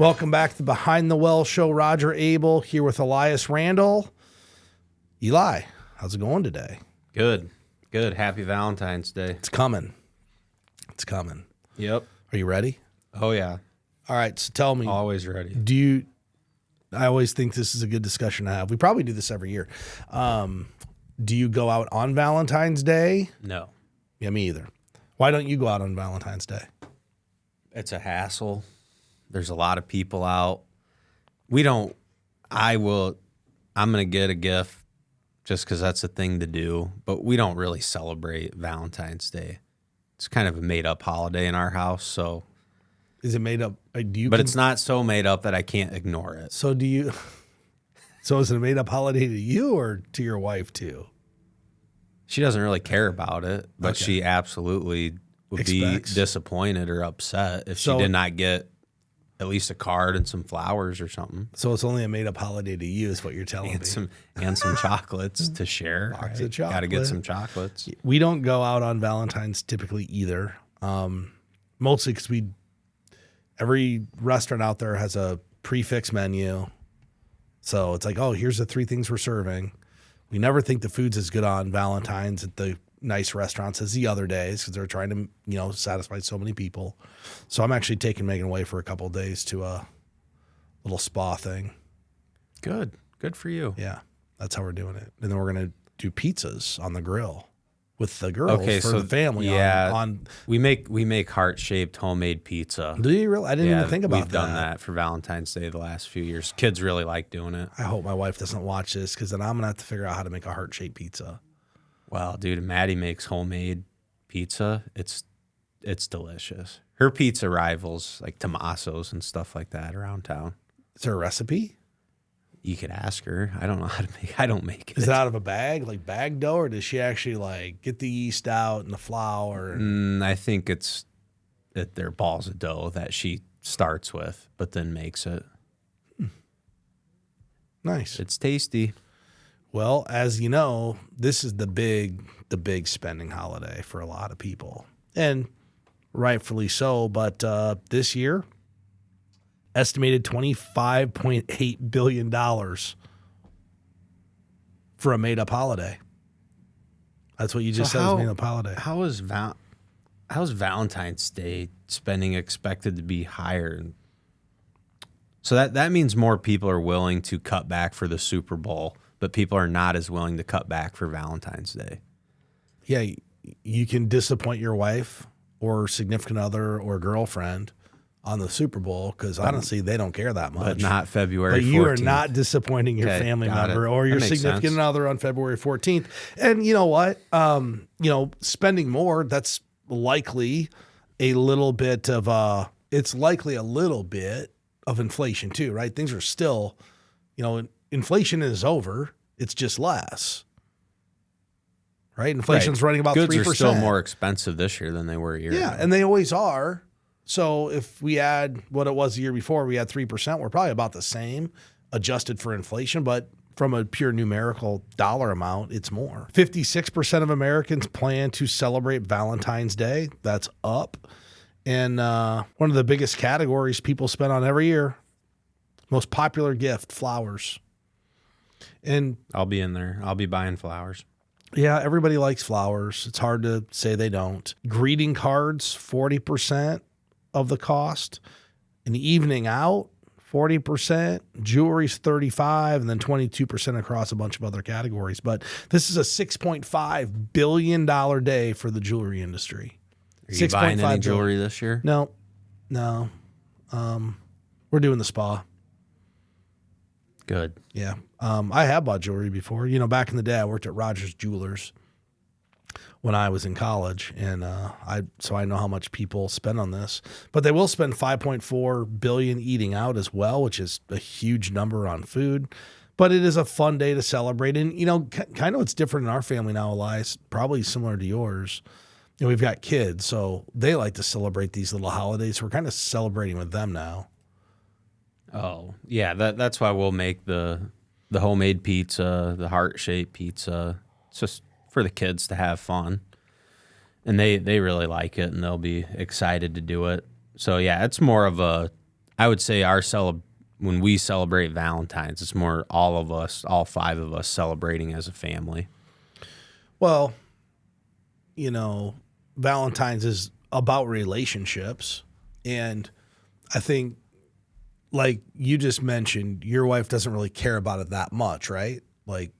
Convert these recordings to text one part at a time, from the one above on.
Welcome back to Behind the Well Show. Roger Abel here with Elias Randall. Eli, how's it going today? Good. Happy Valentine's Day. It's coming. Yep. Are you ready? Oh, yeah. All right, so tell me. Always ready. I always think this is a good discussion to have. We probably do this every year. Do you go out on Valentine's Day? No. Yeah, me either. Why don't you go out on Valentine's Day? It's a hassle. There's a lot of people out. I'm going to get a gift just because that's a thing to do, but we don't really celebrate Valentine's Day. It's kind of a made-up holiday in our house, so. Is it made up? It's not so made up that I can't ignore it. So is it a made-up holiday to you or to your wife too? She doesn't really care about it, but Okay. she absolutely would be disappointed or upset if she did not get at least a card and some flowers or something. So it's only a made-up holiday to you is what you're telling me. And some chocolates to share. Box of Got to get chocolate. some chocolates. We don't go out on Valentine's typically either, mostly because every restaurant out there has a prefix menu. So it's like, oh, here's the 3 things we're serving. We never think the food's as good on Valentine's at the nice restaurants as the other days because they're trying to, satisfy so many people. So I'm actually taking Megan away for a couple of days to a little spa thing. Good for you. Yeah, that's how we're doing it. And then we're going to do pizzas on the grill with the girls for the family. Yeah, we make heart-shaped homemade pizza. Do you really? I didn't even think about that. We've done that for Valentine's Day the last few years. Kids really like doing it. I hope my wife doesn't watch this because then I'm going to have to figure out how to make a heart-shaped pizza. Well, dude, Maddie makes homemade pizza. It's delicious. Her pizza rivals like Tommaso's and stuff like that around town. Is there a recipe? You could ask her. I don't know how to make. I don't make it. Is it out of a bag, like bag dough, or does she actually like get the yeast out and the flour? I think it's that they're balls of dough that she starts with, but then makes it. Nice. It's tasty. Well, as you know, this is the big spending holiday for a lot of people, and rightfully so. But this year, estimated $25.8 billion for a made-up holiday. That's what you just said, is a made-up holiday. How's Valentine's Day spending expected to be higher? So that means more people are willing to cut back for the Super Bowl, but people are not as willing to cut back for Valentine's Day. Yeah, you can disappoint your wife or significant other or girlfriend on the Super Bowl because honestly, they don't care that much. But not February 14th. But you are not disappointing your family member or your significant other on February 14th. And you know what? Spending more, that's likely a little bit of inflation too, right? Things are still, inflation is over. It's just less. Right? Inflation's running about 3%. Goods are still more expensive this year than they were a year ago. Yeah, and they always are. So if we add what it was the year before, we had 3%, we're probably about the same adjusted for inflation, but from a pure numerical dollar amount, it's more. 56% of Americans plan to celebrate Valentine's Day. That's up. And one of the biggest categories people spend on every year, most popular gift, flowers. And I'll be in there. I'll be buying flowers. Yeah, everybody likes flowers. It's hard to say they don't. Greeting cards, 40% of the cost. An evening out, 40%. Jewelry's 35%, and then 22% across a bunch of other categories. But this is a $6.5 billion day for the jewelry industry. Are you buying any jewelry this year? No. We're doing the spa. Good. Yeah. I have bought jewelry before. Back in the day, I worked at Rogers Jewelers when I was in college, and so I know how much people spend on this. But they will spend $5.4 billion eating out as well, which is a huge number on food. But it is a fun day to celebrate, and kind of what's different in our family now, Elias, probably similar to yours. We've got kids, so they like to celebrate these little holidays. We're kind of celebrating with them now. Oh, yeah, that's why we'll make the homemade pizza, the heart-shaped pizza. It's just for the kids to have fun. And they really like it, and they'll be excited to do it. So, yeah, it's more of a I would say when we celebrate Valentine's, it's more all of us, all 5 of us celebrating as a family. Well, you know, Valentine's is about relationships. And I think, like you just mentioned, your wife doesn't really care about it that much, right? Like,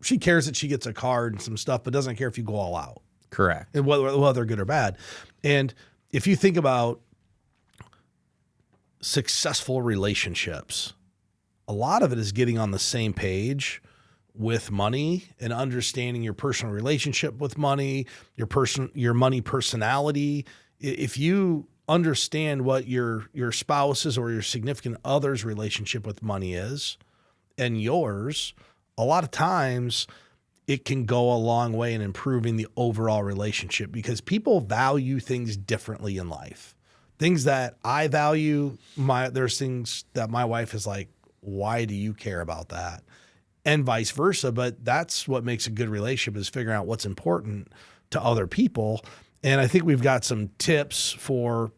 she cares that she gets a card and some stuff, but doesn't care if you go all out. Correct. And whether good or bad. And if you think about successful relationships, a lot of it is getting on the same page with money and understanding your personal relationship with money, your money personality. If you understand what your spouse's or your significant other's relationship with money is and yours, a lot of times it can go a long way in improving the overall relationship, because people value things differently in life. Things that I value, there's things that my wife is like, why do you care about that? And vice versa. But that's what makes a good relationship, is figuring out what's important to other people. And I think we've got some tips for,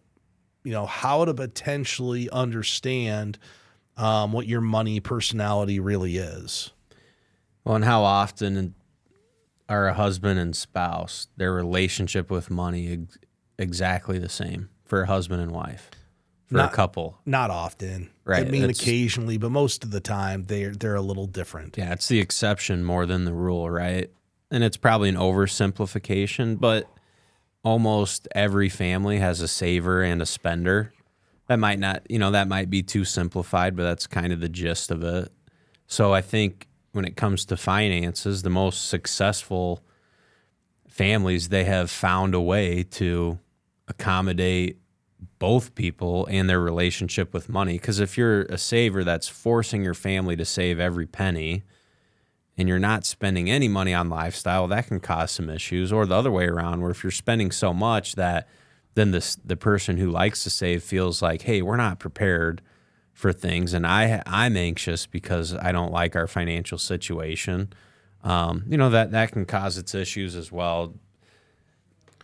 how to potentially understand what your money personality really is. Well, and how often are a husband and spouse, their relationship with money exactly the same for a husband and wife, for a couple? Not often. Right. I mean, occasionally, but most of the time they're a little different. Yeah, it's the exception more than the rule, right? And it's probably an oversimplification, but almost every family has a saver and a spender. That might not, that might be too simplified, but that's kind of the gist of it. So I think when it comes to finances, the most successful families, they have found a way to accommodate both people and their relationship with money. Because if you're a saver that's forcing your family to save every penny and you're not spending any money on lifestyle, that can cause some issues. Or the other way around, where if you're spending so much that then the person who likes to save feels like, hey, we're not prepared for things, and I'm anxious because I don't like our financial situation. That can cause its issues as well.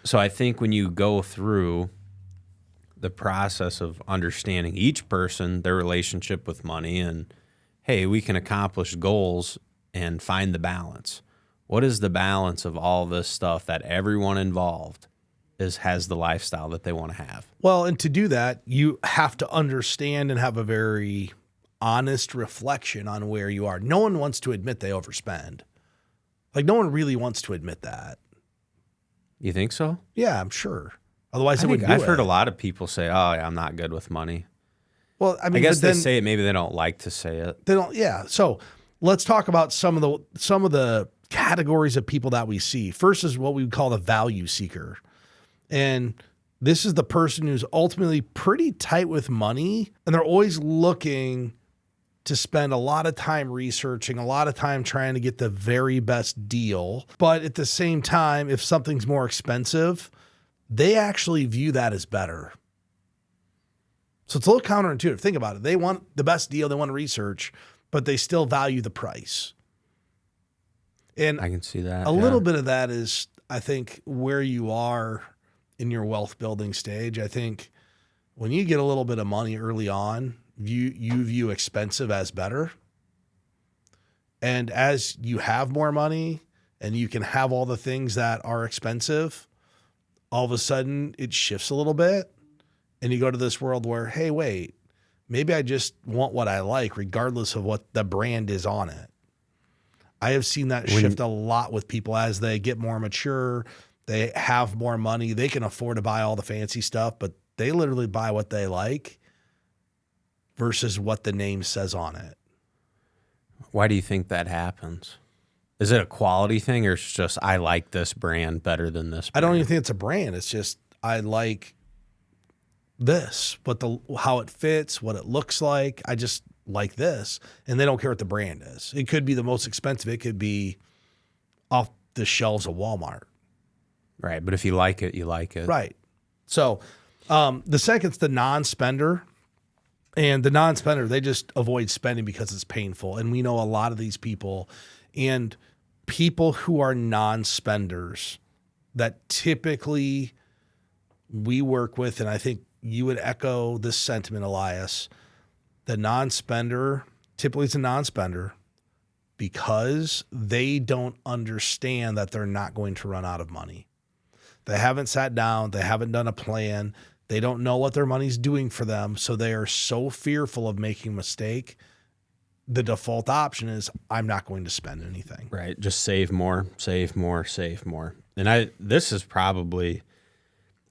So I think when you go through the process of understanding each person, their relationship with money, and hey, we can accomplish goals and find the balance. What is the balance of all this stuff that everyone involved has the lifestyle that they want to have? Well, and to do that, you have to understand and have a very honest reflection on where you are. No one wants to admit they overspend. Like, no one really wants to admit that. You think so? Yeah, I'm sure. Otherwise, I've heard a lot of people say, "Oh, yeah, I'm not good with money." Well, I mean, I guess they say it. Maybe they don't like to say it. They don't. Yeah. So let's talk about some of the categories of people that we see. First is what we would call the value seeker, and this is the person who's ultimately pretty tight with money, and they're always looking to spend a lot of time researching, a lot of time trying to get the very best deal. But at the same time, if something's more expensive, they actually view that as better. So it's a little counterintuitive. Think about it. They want the best deal, they want to research, but they still value the price. And I can see that. A little bit of that is, I think, where you are in your wealth building stage. I think when you get a little bit of money early on, you view expensive as better. And as you have more money and you can have all the things that are expensive, all of a sudden it shifts a little bit. And you go to this world where, hey, wait, maybe I just want what I like, regardless of what the brand is on it. I have seen that shift a lot with people as they get more mature. They have more money. They can afford to buy all the fancy stuff, but they literally buy what they like versus what the name says on it. Why do you think that happens? Is it a quality thing, or it's just, I like this brand better than this brand? I don't even think it's a brand. It's just, I like this, but how it fits, what it looks like. I just like this, and they don't care what the brand is. It could be the most expensive. It could be off the shelves of Walmart. Right, but if you like it, you like it. Right. So the second's the non-spender. And the non-spender, they just avoid spending because it's painful. And we know a lot of these people, and people who are non-spenders that typically we work with, and I think you would echo this sentiment, Elias. The non-spender typically is a non-spender because they don't understand that they're not going to run out of money. They haven't sat down. They haven't done a plan. They don't know what their money's doing for them. So they are so fearful of making a mistake. The default option is I'm not going to spend anything. Right. Just save more, save more, save more. And this is probably,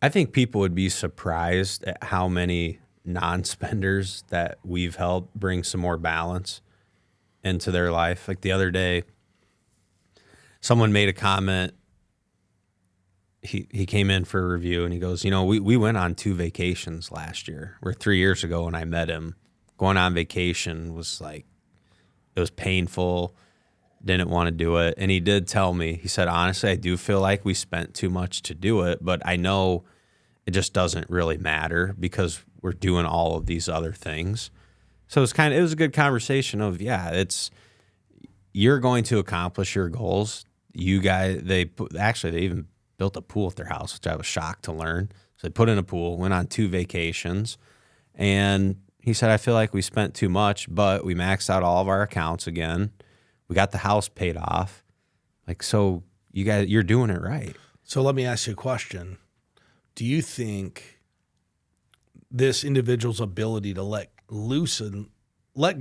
I think people would be surprised at how many non-spenders that we've helped bring some more balance into their life. Like the other day, someone made a comment. He came in for a review and he goes, we went on 2 vacations last year. Where 3 years ago when I met him, going on vacation was like, it was painful, didn't want to do it. And he did tell me, he said, honestly, I do feel like we spent too much to do it, but I know it just doesn't really matter because we're doing all of these other things. So it was a good conversation of, you're going to accomplish your goals. You guys, they even built a pool at their house, which I was shocked to learn. So they put in a pool, went on 2 vacations, and he said, I feel like we spent too much, but we maxed out all of our accounts again. We got the house paid off. Like, so you guys, you're doing it right. So let me ask you a question. Do you think this individual's ability to let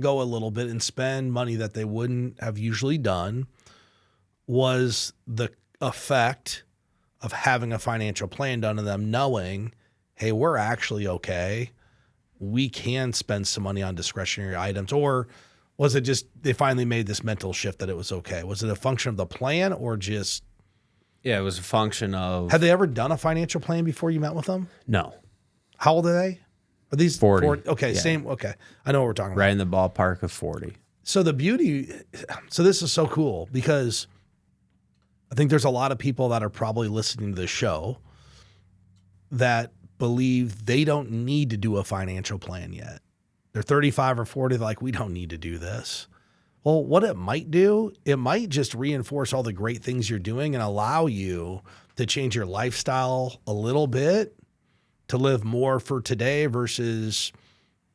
go a little bit and spend money that they wouldn't have usually done was the effect of having a financial plan done to them, knowing, hey, we're actually okay. We can spend some money on discretionary items? Or was it just they finally made this mental shift that it was okay? Was it a function of the plan or just... Yeah, it was a function of... Had they ever done a financial plan before you met with them? No. How old are they? Are these 40? Okay, Yeah. Same. Okay, I know what we're talking about. Right in the ballpark of 40. So this is so cool because I think there's a lot of people that are probably listening to this show that believe they don't need to do a financial plan yet. They're 35 or 40, they're like, we don't need to do this. Well, what it might do, it might just reinforce all the great things you're doing and allow you to change your lifestyle a little bit to live more for today versus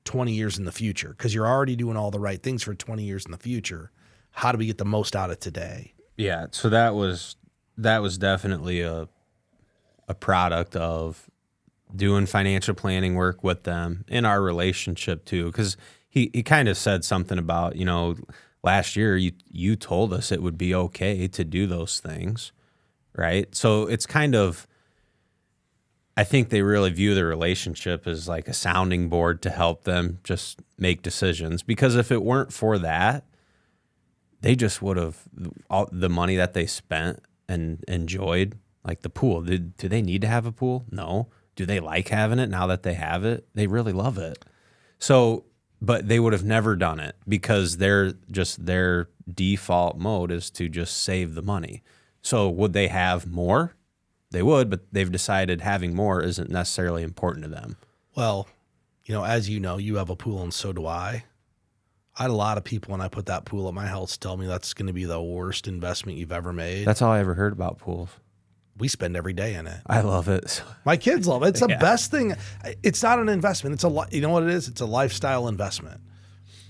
20 years in the future, because you're already doing all the right things for 20 years in the future. How do we get the most out of today? Yeah, so that was definitely a product of doing financial planning work with them in our relationship too, because he kind of said something about, last year you told us it would be okay to do those things, right? So it's kind of, I think they really view the relationship as like a sounding board to help them just make decisions, because if it weren't for that, they just would have, all the money that they spent and enjoyed, like the pool. Do they need to have a pool? No. Do they like having it now that they have it? They really love it. So, but they would have never done it because their default mode is to just save the money. So would they have more? They would, but they've decided having more isn't necessarily important to them. Well, as you know, you have a pool and so do I. I had a lot of people when I put that pool at my house tell me that's going to be the worst investment you've ever made. That's all I ever heard about pools. We spend every day in it. I love it. My kids love it. It's the best thing. It's not an investment. You know what it is? It's a lifestyle investment.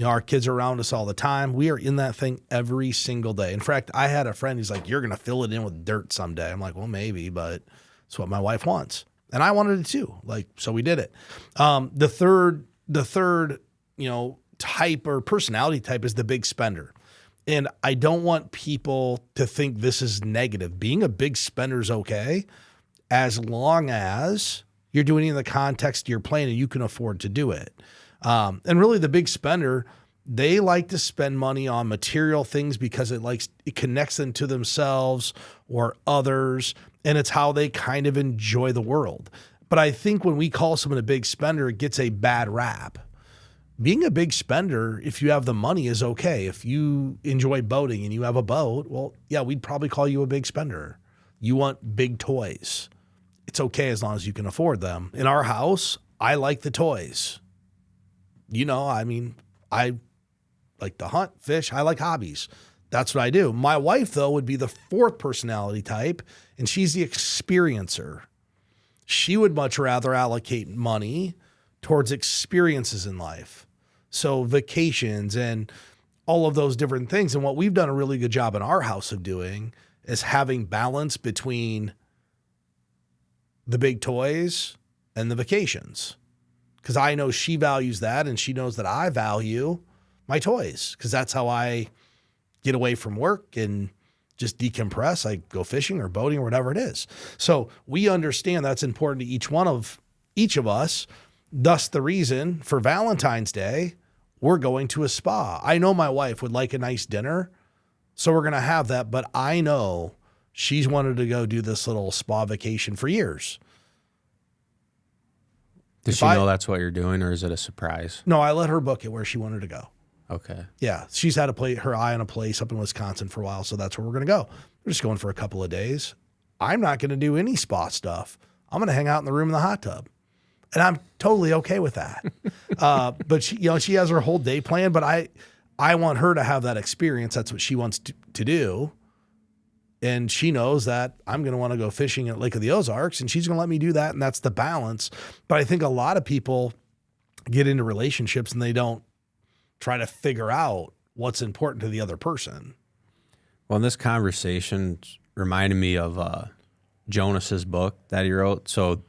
Our kids are around us all the time. We are in that thing every single day. In fact, I had a friend, he's like, you're going to fill it in with dirt someday. I'm like, well, maybe, but it's what my wife wants. And I wanted it too. So we did it. The third, type or personality type is the big spender. And I don't want people to think this is negative. Being a big spender is okay as long as you're doing it in the context of your plan and you can afford to do it. And really the big spender, they like to spend money on material things because it connects them to themselves or others, and it's how they kind of enjoy the world. But I think when we call someone a big spender, it gets a bad rap. Being a big spender, if you have the money, is okay. If you enjoy boating and you have a boat, well, yeah, we'd probably call you a big spender. You want big toys. It's okay as long as you can afford them. In our house, I like the toys. I like to hunt, fish. I like hobbies. That's what I do. My wife, though, would be the fourth personality type, and she's the experiencer. She would much rather allocate money towards experiences in life. So vacations and all of those different things. And what we've done a really good job in our house of doing is having balance between the big toys and the vacations. Because I know she values that, and she knows that I value my toys, because that's how I get away from work and just decompress. I go fishing or boating or whatever it is. So we understand that's important to each of us. Thus the reason for Valentine's Day, we're going to a spa. I know my wife would like a nice dinner, so we're going to have that. But I know she's wanted to go do this little spa vacation for years. Does she know that's what you're doing, or is it a surprise? No, I let her book it where she wanted to go. Okay. Yeah, she's had her eye on a place up in Wisconsin for a while, so that's where we're going to go. We're just going for a couple of days. I'm not going to do any spa stuff. I'm going to hang out in the room in the hot tub, and I'm totally okay with that. But she has her whole day planned. But I want her to have that experience. That's what she wants to do, and she knows that I'm going to want to go fishing at Lake of the Ozarks, and she's going to let me do that, and that's the balance. But I think a lot of people get into relationships and they don't try to figure out what's important to the other person. Well, this conversation reminded me of Jonas's book that he wrote. So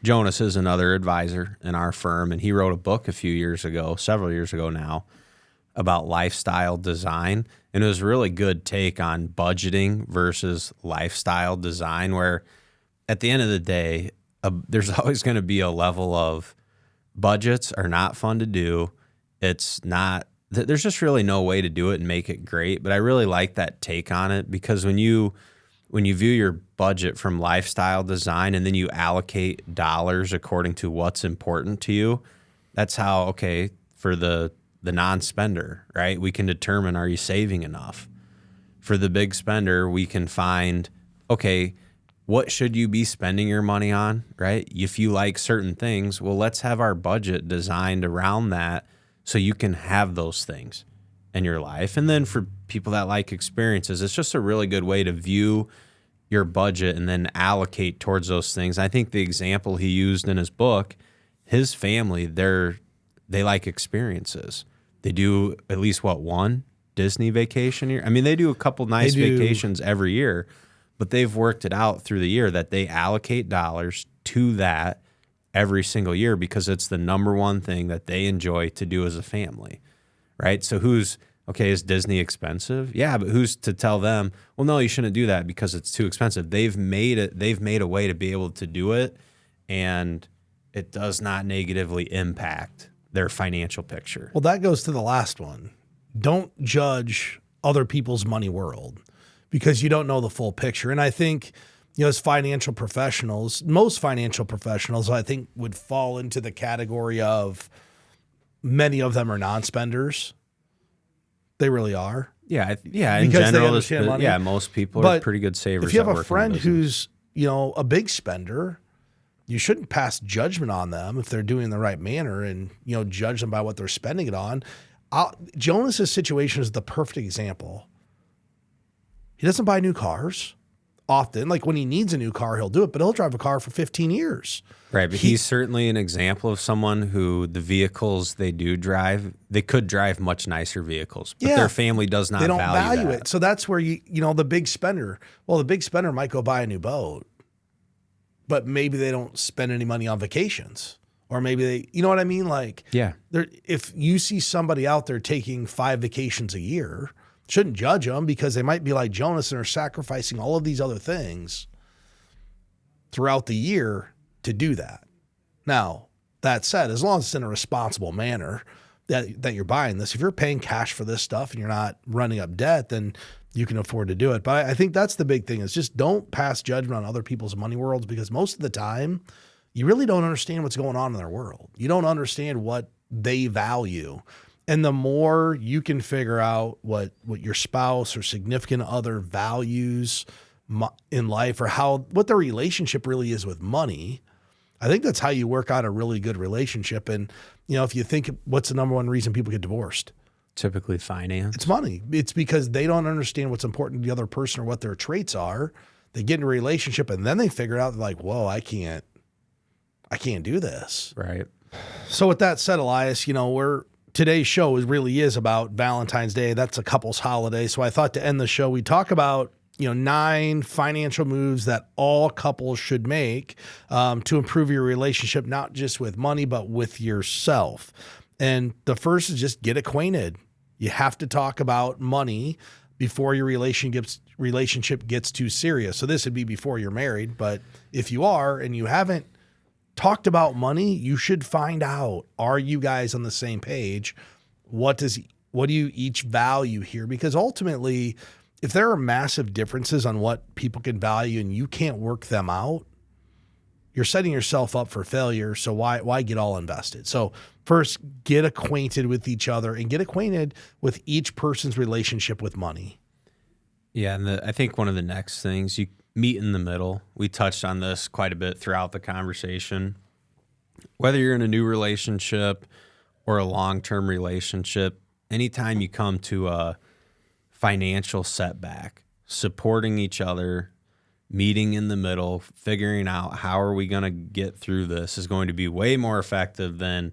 Jonas is another advisor in our firm, and he wrote a book a few years ago, several years ago now, about lifestyle design. And it was a really good take on budgeting versus lifestyle design, where at the end of the day, there's always going to be a level of budgets are not fun to do. It's not, there's just really no way to do it and make it great. But I really like that take on it, because when you view your budget from lifestyle design and then you allocate dollars according to what's important to you, that's how, okay, for the non-spender, right, we can determine, are you saving enough? For the big spender, we can find, okay, what should you be spending your money on, right? If you like certain things, well, let's have our budget designed around that, so you can have those things in your life. And then for people that like experiences, it's just a really good way to view your budget and then allocate towards those things. I think the example he used in his book, his family, they like experiences. They do at least one Disney vacation a year. I mean, they do a couple nice vacations every year, but they've worked it out through the year that they allocate dollars to that every single year, because it's the number one thing that they enjoy to do as a family, right? So is Disney expensive? Yeah, but who's to tell them, well, no, you shouldn't do that because it's too expensive. They've made a way to be able to do it, and it does not negatively impact their financial picture. Well, that goes to the last one. Don't judge other people's money world, because you don't know the full picture. And I think, as financial professionals, most financial professionals, I think, would fall into the category of many of them are non-spenders. They really are. Yeah. In because general, they understand money. Most people are pretty good savers. If you have a friend who's, a big spender, you shouldn't pass judgment on them if they're doing it in the right manner and, judge them by what they're spending it on. Jonas's situation is the perfect example. He doesn't buy new cars often. Like when he needs a new car, he'll do it, but he'll drive a car for 15 years. Right, but he's certainly an example of someone who the vehicles they do drive, they could drive much nicer vehicles, but their family does not value that. It. So that's where the big spender, the big spender might go buy a new boat, but maybe they don't spend any money on vacations. Or maybe they, you know what I mean? Like, if you see somebody out there taking 5 vacations a year, shouldn't judge them, because they might be like Jonas and are sacrificing all of these other things throughout the year to do that. Now, that said, as long as it's in a responsible manner that you're buying this, if you're paying cash for this stuff and you're not running up debt, then you can afford to do it. But I think that's the big thing, is just don't pass judgment on other people's money worlds, because most of the time you really don't understand what's going on in their world. You don't understand what they value. And the more you can figure out what your spouse or significant other values in life, or what their relationship really is with money, I think that's how you work out a really good relationship. And, if you think, what's the number one reason people get divorced? Typically finance. It's money. It's because they don't understand what's important to the other person or what their traits are. They get in a relationship and then they figure out, like, whoa, I can't I can't do this. Right. So with that said, Elias, today's show really is about Valentine's Day. That's a couple's holiday. So I thought to end the show, we talk about 9 financial moves that all couples should make to improve your relationship, not just with money, but with yourself. And the first is just get acquainted. You have to talk about money before your relationship gets too serious. So this would be before you're married, but if you are and you haven't talked about money, you should find out, are you guys on the same page? What do you each value here? Because ultimately, if there are massive differences on what people can value and you can't work them out, you're setting yourself up for failure. So why get all invested? So first, get acquainted with each other and get acquainted with each person's relationship with money. Yeah, and I think one of the next things, you meet in the middle. We touched on this quite a bit throughout the conversation. Whether you're in a new relationship or a long-term relationship, anytime you come to a financial setback, supporting each other, meeting in the middle, figuring out how are we going to get through this is going to be way more effective than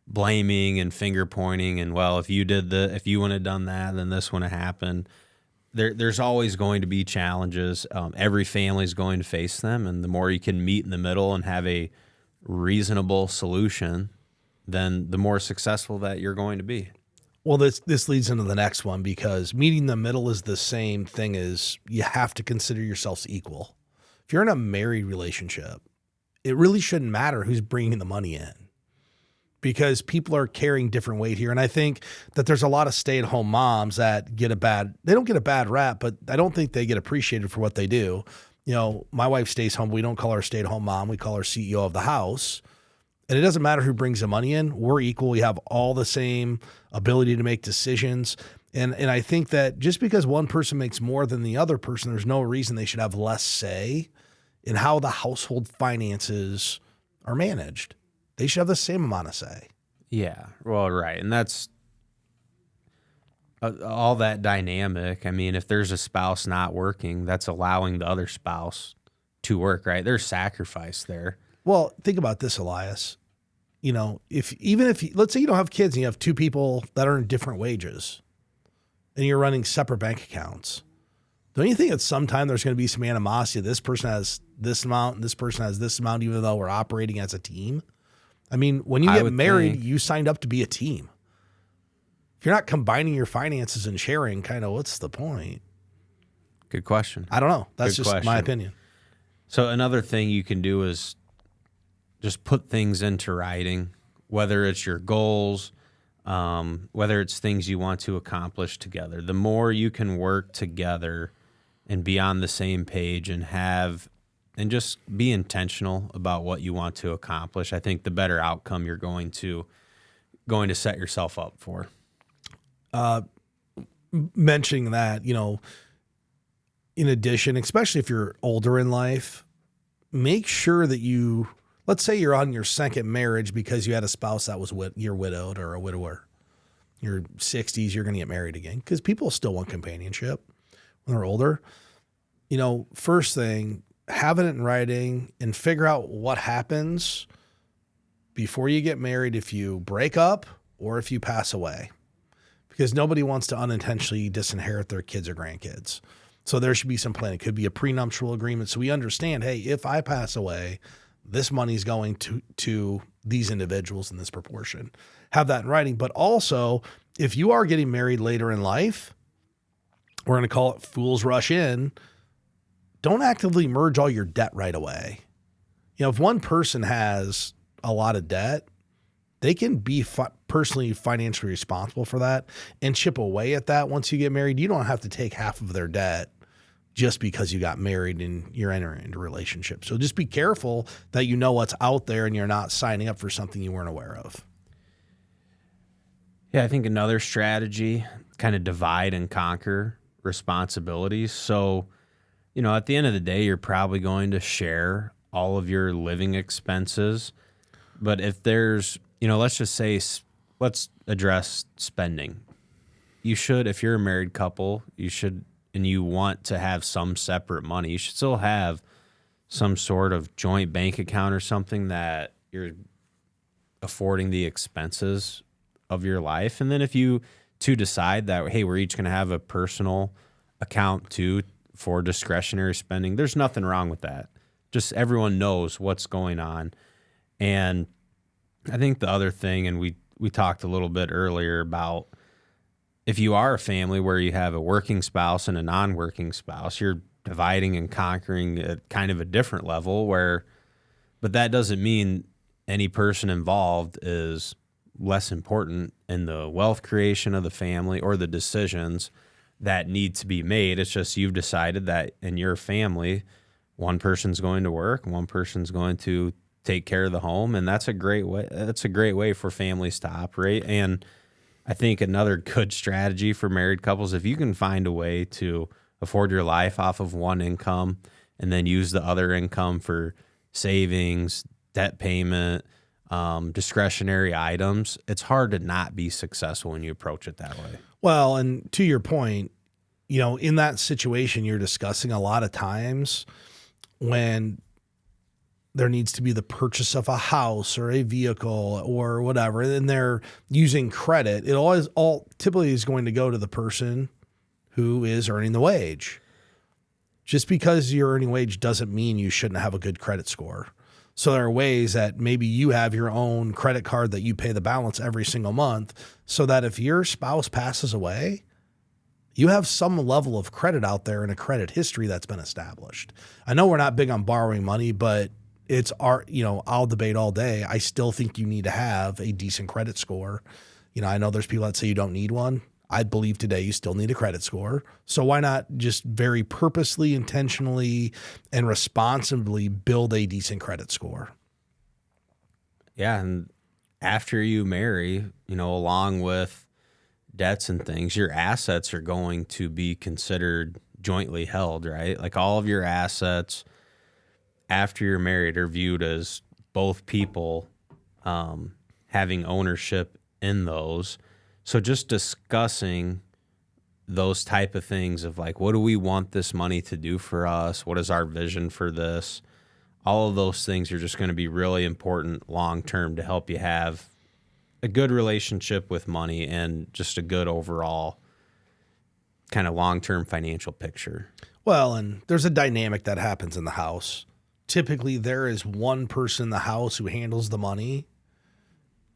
blaming and finger pointing and, well, if you wouldn't have done that, then this wouldn't have happened. There's always going to be challenges. Every family is going to face them, and the more you can meet in the middle and have a reasonable solution, then the more successful that you're going to be. Well, this leads into the next one, because meeting in the middle is the same thing as you have to consider yourselves equal. If you're in a married relationship, it really shouldn't matter who's bringing the money in, because people are carrying different weight here. And I think that there's a lot of stay-at-home moms that they don't get a bad rap, but I don't think they get appreciated for what they do. My wife stays home. We don't call her a stay-at-home mom. We call her CEO of the house. And it doesn't matter who brings the money in. We're equal. We have all the same ability to make decisions. And I think that just because one person makes more than the other person, there's no reason they should have less say in how the household finances are managed. They should have the same amount of say. Yeah, well, right. And that's all that dynamic. I mean, if there's a spouse not working, that's allowing the other spouse to work, right? There's sacrifice there. Well, think about this, Elias. If let's say you don't have kids and you have 2 people that earn different wages and you're running separate bank accounts, don't you think at some time there's going to be some animosity? This person has this amount and this person has this amount, even though we're operating as a team? I mean, when you get married, you signed up to be a team. If you're not combining your finances and sharing, kind of what's the point? Good question. I don't know. That's just my opinion. So another thing you can do is just put things into writing, whether it's your goals, whether it's things you want to accomplish together. The more you can work together and be on the same page and just be intentional about what you want to accomplish, I think the better outcome you're going to set yourself up for. Mentioning that, in addition, especially if you're older in life, make sure that let's say you're on your second marriage because you had a spouse that was you're widowed or a widower. Your 60s, you're going to get married again, because people still want companionship when they're older. First thing, have it in writing and figure out what happens before you get married if you break up or if you pass away, because nobody wants to unintentionally disinherit their kids or grandkids. So there should be some plan. It could be a prenuptial agreement. So we understand, hey, if I pass away, this money is going to these individuals in this proportion. Have that in writing. But also, if you are getting married later in life, we're going to call it fools rush in. Don't actively merge all your debt right away. If one person has a lot of debt, they can be personally financially responsible for that and chip away at that once you get married. You don't have to take half of their debt just because you got married and you're entering into a relationship. So just be careful that you know what's out there and you're not signing up for something you weren't aware of. Yeah, I think another strategy, kind of divide and conquer responsibilities. So, at the end of the day, you're probably going to share all of your living expenses. But if there's, let's just say, let's address spending. You should, if you're a married couple, and you want to have some separate money, you should still have some sort of joint bank account or something that you're affording the expenses of your life. And then if you two decide that, hey, we're each going to have a personal account too for discretionary spending, there's nothing wrong with that. Just everyone knows what's going on. And I think the other thing, and we talked a little bit earlier about if you are a family where you have a working spouse and a non-working spouse, you're dividing and conquering at kind of a different level but that doesn't mean any person involved is less important in the wealth creation of the family or the decisions that need to be made. It's just you've decided that in your family, one person's going to work, one person's going to take care of the home, and that's a great way. That's a great way for families to operate. And I think another good strategy for married couples, if you can find a way to afford your life off of one income and then use the other income for savings, debt payment, discretionary items, it's hard to not be successful when you approach it that way. Well, and to your point, in that situation you're discussing, a lot of times when there needs to be the purchase of a house or a vehicle or whatever, and they're using credit, it all typically is going to go to the person who is earning the wage. Just because you're earning wage doesn't mean you shouldn't have a good credit score. So there are ways that maybe you have your own credit card that you pay the balance every single month, so that if your spouse passes away, you have some level of credit out there and a credit history that's been established. I know we're not big on borrowing money, but it's I'll debate all day. I still think you need to have a decent credit score. I know there's people that say you don't need one. I believe today you still need a credit score. So why not just very purposely, intentionally, and responsibly build a decent credit score? Yeah, and after you marry, along with debts and things, your assets are going to be considered jointly held, right? Like all of your assets after you're married are viewed as both people having ownership in those. So just discussing those type of things of like, what do we want this money to do for us? What is our vision for this? All of those things are just going to be really important long-term to help you have a good relationship with money and just a good overall kind of long-term financial picture. Well, and there's a dynamic that happens in the house. Typically, there is one person in the house who handles the money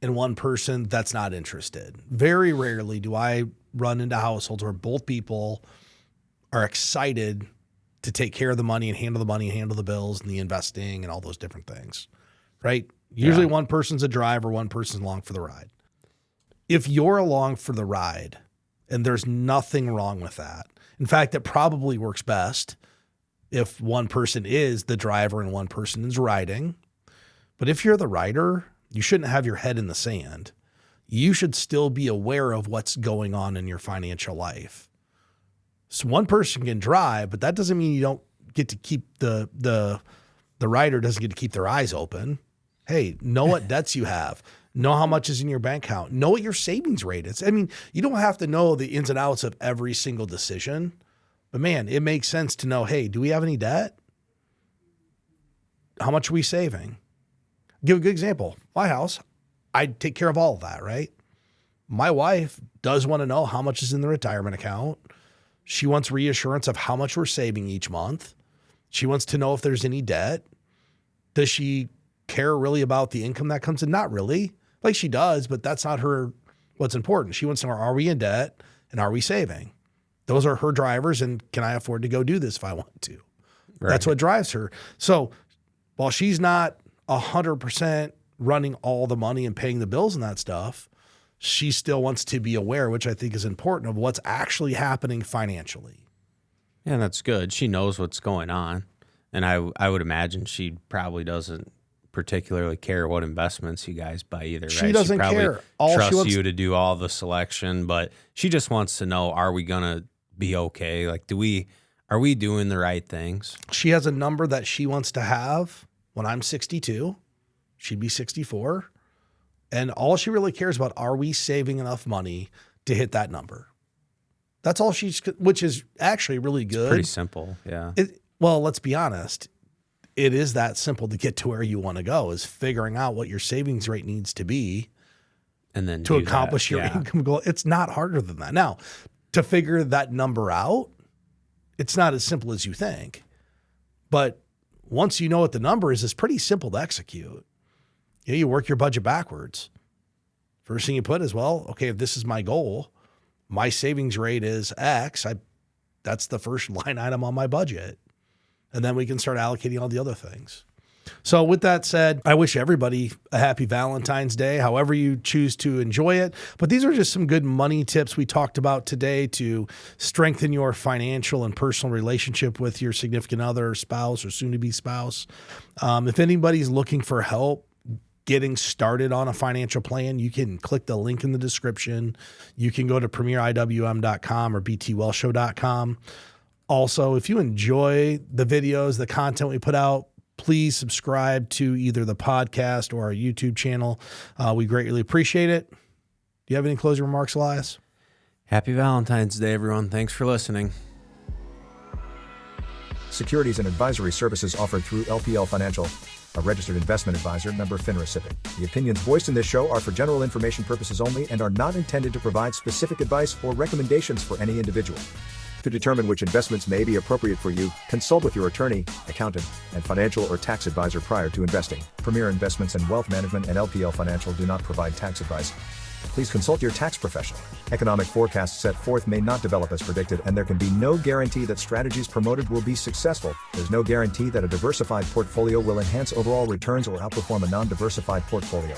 and one person that's not interested. Very rarely do I run into households where both people are excited to take care of the money and handle the bills and the investing and all those different things, right? Usually one person's a driver, one person's along for the ride. If you're along for the ride, and there's nothing wrong with that. In fact, it probably works best if one person is the driver and one person is riding. But if you're the rider, you shouldn't have your head in the sand. You should still be aware of what's going on in your financial life. So one person can drive, but that doesn't mean you don't get to keep the rider doesn't get to keep their eyes open. Hey, know what debts you have. Know how much is in your bank account. Know what your savings rate is. I mean, you don't have to know the ins and outs of every single decision, but man, it makes sense to know, hey, do we have any debt? How much are we saving? Give a good example. My house, I take care of all of that, right? My wife does want to know how much is in the retirement account. She wants reassurance of how much we're saving each month. She wants to know if there's any debt. Does she care really about the income that comes in? Not really. Like she does, but that's not what's important. She wants to know, are we in debt and are we saving? Those are her drivers, and can I afford to go do this if I want to? Right. That's what drives her. So while she's not 100% running all the money and paying the bills and that stuff, she still wants to be aware, which I think is important, of what's actually happening financially. Yeah, that's good. She knows what's going on. And I would imagine she probably doesn't particularly care what investments you guys buy either, right? She doesn't care. She trusts you to do all the selection, but she just wants to know, are we going to be okay? Like, are we doing the right things? She has a number that she wants to have when I'm 62. She'd be 64. And all she really cares about, are we saving enough money to hit that number? That's all which is actually really good. It's pretty simple, yeah. Well, let's be honest. it is that simple to get to where you want to go, is figuring out what your savings rate needs to be and then to accomplish your income goal. It's not harder than that. Now, to figure that number out, it's not as simple as you think. But once you know what the number is, it's pretty simple to execute. Yeah, you work your budget backwards. First thing you put is, well, okay, if this is my goal, my savings rate is X. That's the first line item on my budget. And then we can start allocating all the other things. So with that said, I wish everybody a happy Valentine's Day, however you choose to enjoy it. But these are just some good money tips we talked about today to strengthen your financial and personal relationship with your significant other, spouse, or soon-to-be spouse. If anybody's looking for help getting started on a financial plan, you can click the link in the description. You can go to premieriwm.com or btwellshow.com. Also, if you enjoy the videos, the content we put out, please subscribe to either the podcast or our YouTube channel. We greatly appreciate it. Do you have any closing remarks, Elias? Happy Valentine's Day, everyone. Thanks for listening. Securities and advisory services offered through LPL Financial, a registered investment advisor, member FINRA SIPC. The opinions voiced in this show are for general information purposes only and are not intended to provide specific advice or recommendations for any individual. To determine which investments may be appropriate for you, consult with your attorney, accountant, and financial or tax advisor prior to investing. Premier Investments and Wealth Management and LPL Financial do not provide tax advice. Please consult your tax professional. Economic forecasts set forth may not develop as predicted, and there can be no guarantee that strategies promoted will be successful. There's no guarantee that a diversified portfolio will enhance overall returns or outperform a non-diversified portfolio.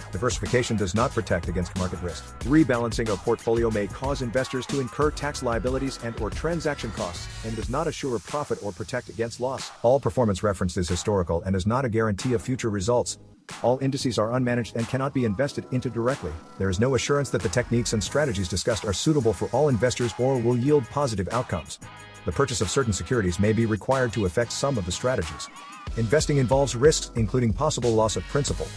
Diversification does not protect against market risk. Rebalancing a portfolio may cause investors to incur tax liabilities and/or transaction costs, and does not assure a profit or protect against loss. All performance referenced is historical and is not a guarantee of future results. All indices are unmanaged and cannot be invested into directly. There is no assurance that the techniques and strategies discussed are suitable for all investors or will yield positive outcomes. The purchase of certain securities may be required to affect some of the strategies. Investing involves risks, including possible loss of principal.